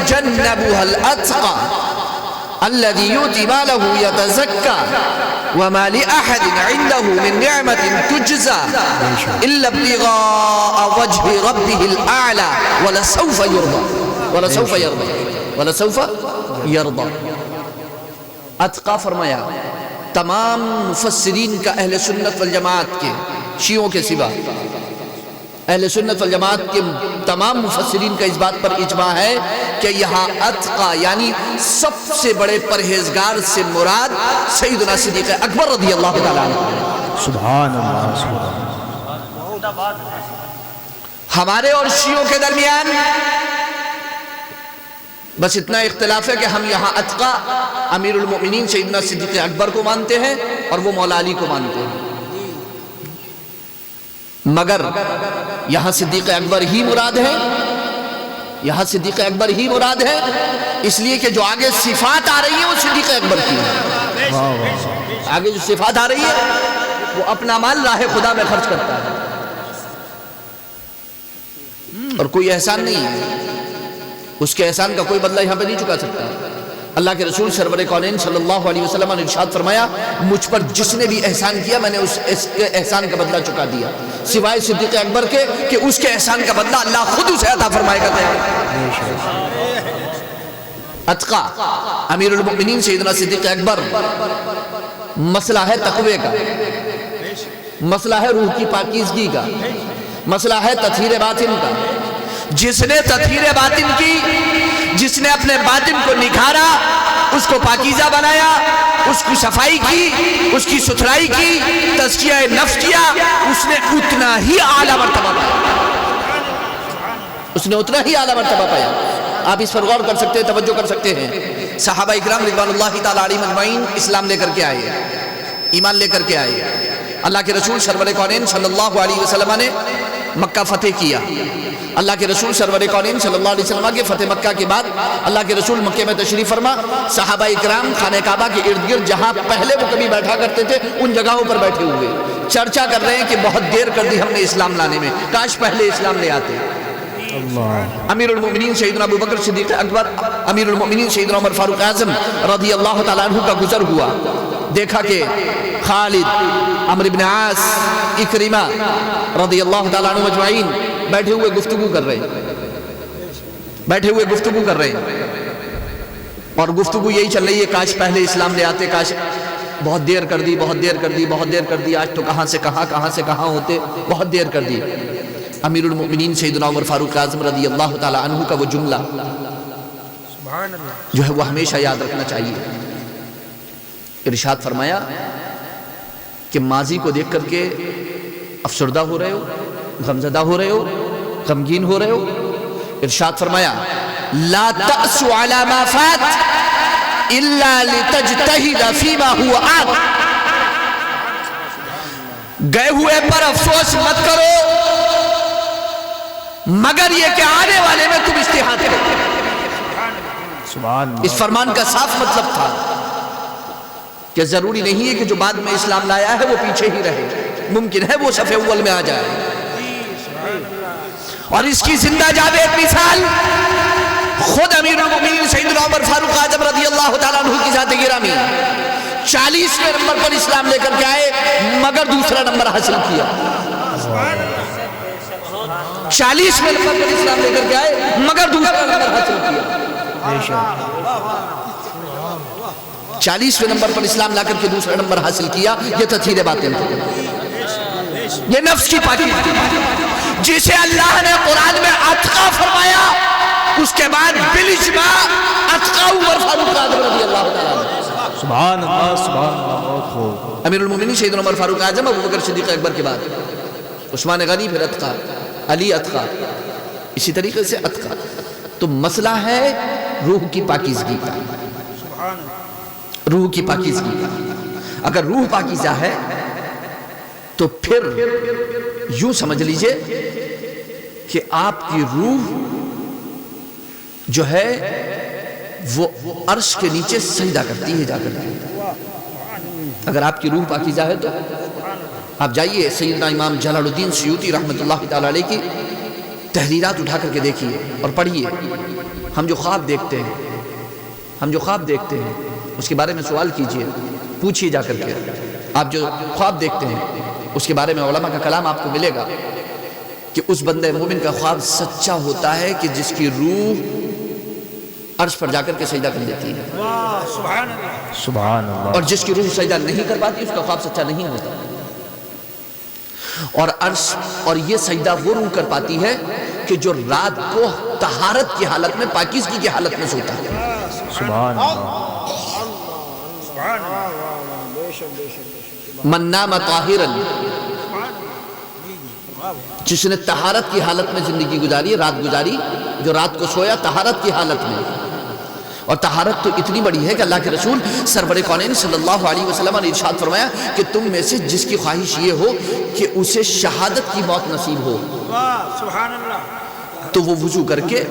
وَسَيُجَنَّبُهَا الْأَتْقَى الَّذِي يُؤْتِي مَالَهُ يَتَزَكَّى وَمَا لِأَحَدٍ عِنْدَهُ مِنْ نِعْمَةٍ تُجْزَى إِلَّا ابْتِغَاءَ وَجْهِ رَبِّهِ الْأَعْلَى وَلَسَوْفَ يَرْضَى اتقا فرمایا تمام مفسرین کا اہل سنت والجماعت کے، شیعوں کے سوا اہل سنت والجماعت کے تمام مفسرین کا اس بات پر اجماع ہے کہ یہاں اتقا یعنی سب سے بڑے پرہیزگار سے مراد سیدنا صدیق اکبر رضی اللہ تعالیٰ عنہ۔ سبحان اللہ، سبحان اللہ۔ ہمارے اور شیعوں کے درمیان بس اتنا اختلاف ہے کہ ہم یہاں اتقا امیر المؤمنین سیدنا صدیق اکبر کو مانتے ہیں اور وہ مولا علی کو مانتے ہیں، مگر یہاں صدیق اکبر ہی مراد ہے، یہاں صدیق اکبر ہی مراد ہے، اس لیے کہ جو آگے صفات آ رہی ہیں وہ صدیق اکبر کی ہیں۔ آگے جو صفات آ رہی ہے وہ اپنا مال راہ خدا میں خرچ کرتا ہے اور کوئی احسان نہیں ہے، اس کے احسان کا کوئی بدلہ یہاں پہ نہیں چکا سکتا۔ اللہ کے رسول سرور کونین صلی اللہ علیہ وسلم نے ارشاد فرمایا مجھ پر جس نے بھی احسان کیا میں نے اس احسان کا بدلہ چکا دیا، سوائے صدیق اکبر کے کہ اس کے احسان کا بدلہ اللہ خود اسے عطا فرمائے گا۔ اتقا امیر المؤمنین سیدنا صدیق اکبر مسئلہ ہے تقوی کا، مسئلہ ہے روح کی پاکیزگی کا، مسئلہ ہے تطہیر باطن کا۔ جس نے تطہیر باطن کی، جس نے اپنے باطن کو نکھارا، اس کو پاکیزہ بنایا، اس کی صفائی کی، اس کی ستھرائی کی، تزکیہ نفس کیا، اس نے اتنا ہی اعلیٰ مرتبہ پایا، اس نے اتنا ہی اعلیٰ مرتبہ پایا۔ آپ اس پر غور کر سکتے ہیں، توجہ کر سکتے ہیں۔ صحابہ اکرام رضوان اللہ تعالیٰ علیہم اجمعین اسلام لے کر کے آئے، ایمان لے کر کے آئے۔ اللہ کے رسول سرور کونین صلی اللہ علیہ وسلم نے مکہ فتح کیا۔ اللہ کے رسول سرور کونین صلی اللہ علیہ وسلم کے فتح مکہ کے بعد اللہ کے رسول مکہ میں تشریف فرما، صحابہ اکرام خانہ کعبہ کے ارد گرد جہاں پہلے وہ کبھی بیٹھا کرتے تھے ان جگہوں پر بیٹھے ہوئے چرچا کر رہے ہیں کہ بہت دیر کر دی ہم نے اسلام لانے میں، کاش پہلے اسلام لے آتے۔ امیر المؤمنین سیدنا ابو بکر صدیق اکبر، امیر المؤمنین سیدنا عمر فاروق اعظم رضی اللہ تعالیٰ عنہ کا گزر ہوا، دیکھا کہ خالد، عمرو بن عاص، اکرمہ رضی اللہ تعالیٰ عنہ اجمعین بیٹھے ہوئے گفتگو کر رہے ہیں، بیٹھے ہوئے گفتگو کر رہے ہیں اور گفتگو یہی چل رہی ہے کاش پہلے اسلام لے آتے، کاش بہت دیر کر دی، بہت دیر کر دی، بہت دیر کر دی، آج تو کہاں سے کہاں ہوتے، بہت دیر کر دی۔ امیر المؤمنین سیدنا عمر فاروق اعظم رضی اللہ تعالیٰ عنہ کا وہ جملہ جو ہے وہ ہمیشہ یاد رکھنا چاہیے۔ ارشاد فرمایا کہ ماضی کو دیکھ کر کے افسردہ ہو رہے ہو، غمزدہ ہو رہے ہو، غمگین ہو رہے ہو؟ ارشاد فرمایا لا تأسو علی ما فات الا لتجتہد فیما ہوا آت، گئے ہوئے پر افسوس مت کرو مگر یہ کہ آنے والے میں تم اجتہاد کرو۔ اس فرمان کا صاف مطلب تھا کہ ضروری نہیں ہے کہ جو بعد میں اسلام لایا ہے وہ پیچھے ہی رہے، ممکن ہے وہ صف اول میں آ جائے۔ اور اس کی زندہ جاوید مثال خود امیر المؤمنین سیدنا عمر فاروق اعظم رضی اللہ تعالیٰ عنہ کی ذات گرامی 40ویں نمبر پر اسلام لے کر کے آئے مگر دوسرا نمبر حاصل کیا۔ 40ویں نمبر پر اسلام لے کر کے آئے مگر دوسرا نمبر حاصل کیا۔ 40ویں نمبر پر اسلام لا کر کے دوسرا نمبر حاصل کیا۔ یہ تطہیر باطن تھا، یہ نفس کی پاکیزگی جسے اللہ نے قرآن میں اتقا فرمایا، اس کے بعد بالاجماع اتقا عمر فاروق اعظم رضی اللہ تعالیٰ عنہ۔ سبحان اللہ، سبحان اللہ، بہت خوب۔ امیر المؤمنین سیدنا عمر فاروق اعظم، ابو بکر صدیق اکبر کے بعد عثمان غنی، پھر اتقا، علی اتقا، اسی طریقے سے اتقا۔ تو مسئلہ ہے روح کی پاکیزگی کا، روح کی پاکیزگی کا۔ اگر روح پاکیزہ ہے تو پھر یوں سمجھ لیجئے کہ آپ کی روح جو ہے وہ عرش کے نیچے سجدہ کرتی ہے جا کر کے۔ اگر آپ کی روح پاکیزہ ہے تو آپ جائیے سیدنا امام جلال الدین سیوطی رحمۃ اللہ تعالی علیہ کی تحریرات اٹھا کر کے دیکھیے اور پڑھیے، ہم جو خواب دیکھتے ہیں اس کے بارے میں سوال کیجئے، پوچھئے جا کر کے. آپ جو خواب دیکھتے ہیں اس کے بارے میں علماء کا کلام آپ کو ملے گا کہ اس بندے مومن کا خواب سچا ہوتا ہے کہ جس کی روح عرش پر جا کر کے سجدہ کر لیتی ہے، سبحان اللہ. اور جس کی روح سجدہ نہیں کر پاتی اس کا خواب سچا نہیں ہوتا. اور عرش اور یہ سجدہ وہ روح کر پاتی ہے کہ جو رات کو طہارت کی حالت میں، پاکیزگی کی حالت میں سوتا ہے. سبحان اللہ. من نام طاہرا، جس نے طہارت کی حالت میں زندگی گزاری، رات گزاری، جو رات کو سویا طہارت کی حالت میں. اور طہارت تو اتنی بڑی ہے کہ اللہ کے رسول سرور کونین صلی اللہ علیہ وسلم نے ارشاد فرمایا کہ تم میں سے جس کی خواہش یہ ہو کہ اسے شہادت کی موت نصیب ہو تو وہ وضو کر کے،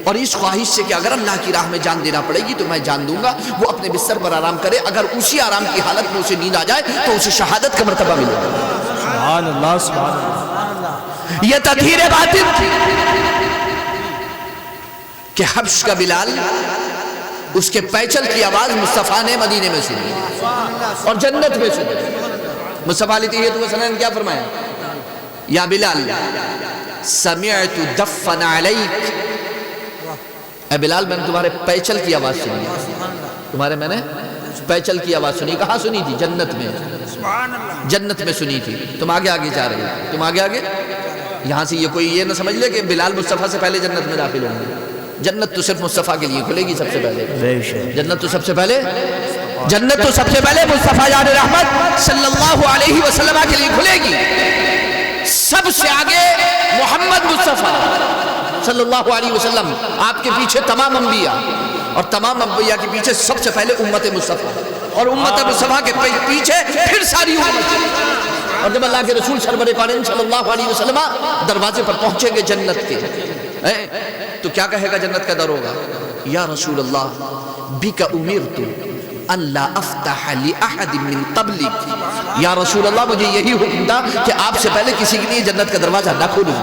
اور اس خواہش سے کہ اگر اللہ کی راہ میں جان دینا پڑے گی تو میں جان دوں گا، وہ اپنے بستر پر آرام کرے. اگر اسی آرام کی حالت میں اسے نیند آ جائے تو اسے شہادت کا مرتبہ ملے گا. سبحان اللہ. سبحان اللہ. یہ تطہیر باطن تھی کہ حبش کا بلال، اس کے پیچل کی آواز مصطفیٰ نے مدینے میں سنی اور جنت میں سنی. مصطفیٰ علیہ السلام نے کیا فرمایا؟ یا بلال سمعت دفن علیک، اے بلال میں نے تمہارے پیچل کی آواز سنی. تمہارے میں نے پیچل کی آواز سنی. کہاں سنی تھی؟ جنت میں. جنت میں سنی تھی. تم آگے آگے جا رہے ہو، تم آگے آگے. یہاں سے یہ کوئی یہ نہ سمجھ لے کہ بلال مصطفیٰ سے پہلے جنت میں داخل ہوں گے. جنت تو صرف مصطفیٰ کے لیے کھلے گی سب سے پہلے. جنت تو سب سے پہلے مصطفیٰ جان رحمت صلی اللہ علیہ وسلم کے لیے کھلے گی. سب سے آگے محمد مصطفیٰ صلی اللہ علیہ وسلم، آپ کے پیچھے تمام انبیاء، اور تمام انبیاء کے پیچھے سب سے پہلے امت مصطفیٰ، اور امت مصطفیٰ کے پیچھے پھر ساری امت. اور جب اللہ کے رسول سرور کونین صلی اللہ علیہ وسلم دروازے پر پہنچیں گے جنت کے، تو کیا کہے گا جنت کا دروگا؟ یا رسول اللہ بک امرت ان لا افتح لأحد من قبلک، یا رسول اللہ مجھے یہی حکم تھا کہ آپ سے پہلے کسی کے لیے جنت کا دروازہ نہ کھولوں.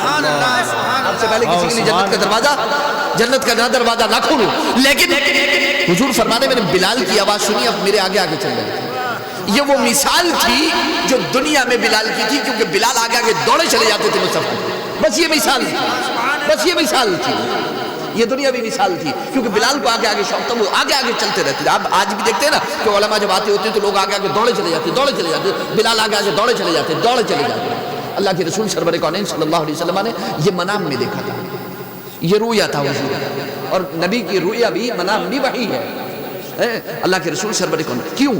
آپ سے پہلے کسی کے لیے جنت کا دروازہ نہ کھولوں. لیکن حضور فرمانے میں نے بلال کی آواز سنی، اب میرے آگے آگے چل رہے. یہ وہ مثال تھی جو دنیا میں بلال کی تھی، کیونکہ بلال آگے آگے دوڑے چلے جاتے تھے مصطفیٰ. بس یہ مثال تھی. یہ دنیا بھی مثال تھی، کیونکہ بلال کو آگے آگے شوق تھا، وہ آگے آگے چلتے رہتے. آپ آج بھی دیکھتے ہیں نا کہ علماء جب آتے ہوتے ہیں تو لوگ آگے آگے دوڑے چلے جاتے. بلال آگے آگے دوڑے چلے جاتے. اللہ کے رسول سرور کونین صلی اللہ علیہ وسلم نے یہ منام میں دیکھا تھا، یہ رویا تھا حضور. اور نبی کی رویا بھی، منام بھی وحی ہے. اللہ کے رسول سرور کونین کیوں؟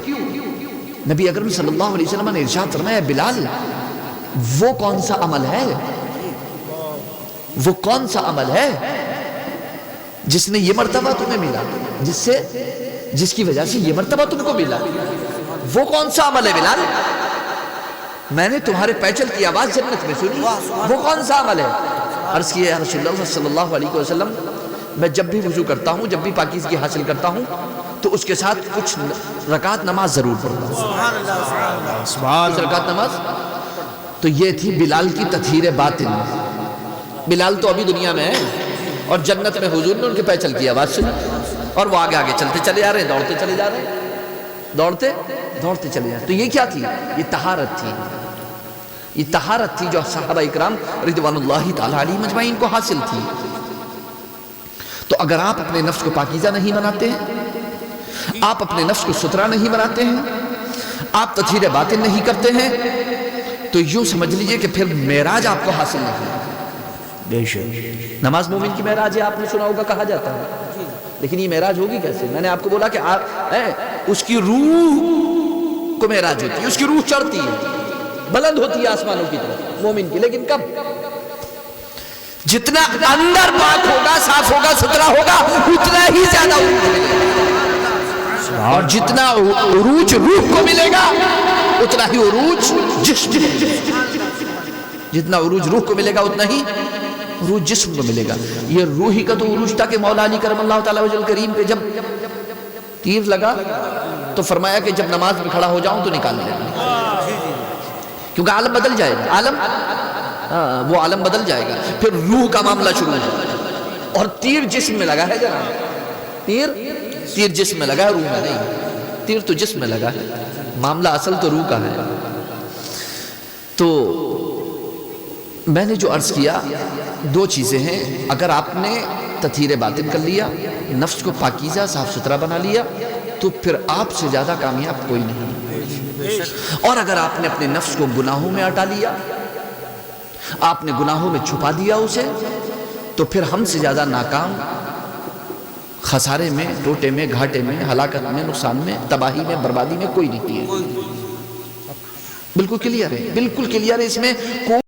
نبی اکرم صلی اللہ علیہ وسلم نے ارشاد فرمایا بلال وہ کون سا عمل ہے جس نے یہ مرتبہ تمہیں ملا، جس کی وجہ سے یہ مرتبہ تم کو ملا؟ وہ کون سا عمل ہے بلال؟ میں نے تمہارے پیچل کی آواز جنت میں سنی. وہ کون سا عمل ہے؟ عرض کیا یا رسول اللہ صلی اللہ علیہ وسلم میں جب بھی وضو کرتا ہوں، جب بھی پاکیزگی حاصل کرتا ہوں تو اس کے ساتھ کچھ رکعت نماز ضرور پڑھتا ہوں. کچھ رکعت نماز. تو یہ تھی بلال کی تطہیر باطن. بلال تو ابھی دنیا میں ہے اور جنت میں حضور نے ان کے پیچل کی آواز سنی اور وہ آگے آگے چلتے چلے جا رہے ہیں، دوڑتے چلے جا رہے ہیں، دوڑتے چلے جا رہے ہیں. تو یہ کیا تھی؟ یہ طہارت تھی جو صحابہ اکرام رضوان اللہ تعالی علیہم اجمعین کو حاصل تھی. تو اگر آپ اپنے نفس کو پاکیزہ نہیں بناتے ہیں، آپ اپنے نفس کو ستھرا نہیں بناتے ہیں، آپ تطہیر باطن نہیں کرتے ہیں، تو یوں سمجھ لیجئے کہ پھر معراج آپ کو حاصل نہیں. بے شک نماز مومن کی معراج ہے، آپ نے سنا ہوگا کہا جاتا ہے. لیکن یہ معراج ہوگی کیسے؟ میں نے آپ کو بولا کہ اس کی روح کو معراج ہوتی ہے، اس کی روح چڑھتی ہے، بلند ہوتی ہے آسمانوں کی طرف مومن کی. لیکن کب؟ جتنا اندر پاک ہوگا، صاف ہوگا، ستھرا ہوگا، اتنا ہی زیادہ عروج ملے گا. اور جتنا عروج روح کو ملے گا اتنا ہی عروج جتنا عروج روح کو ملے گا اتنا ہی عروج جسم کو ملے گا. یہ روحی کا تو عروج تھا کہ مولا علی کرم اللہ تعالی وجہ کریم پہ جب تیر لگا تو فرمایا کہ جب نماز میں کھڑا ہو جاؤں تو نکال لینا، کیونکہ عالم بدل جائے گا. وہ عالم بدل جائے گا. پھر روح کا معاملہ شروع ہو. اور تیر جسم میں لگا ہے جناب، تیر جسم میں لگا ہے، روح میں نہیں، تیر تو جسم میں لگا ہے، معاملہ اصل تو روح کا ہے۔ تو میں نے جو عرض کیا دو چیزیں ہیں، اگر آپ نے تطہیر باطن کر لیا، نفس کو پاکیزہ صاف ستھرا بنا لیا، تو پھر آپ سے زیادہ کامیاب کوئی نہیں۔ اور اگر آپ نے اپنے نفس کو گناہوں میں اٹا لیا، آپ نے گناہوں میں چھپا دیا اسے، تو پھر ہم سے زیادہ ناکام خسارے میں، ٹوٹے میں، گھاٹے میں، ہلاکت میں، نقصان میں، تباہی میں، بربادی میں کوئی نہیں ہے۔ بالکل کلیئر ہے، بالکل کلیئر ہے، اس میں کوئی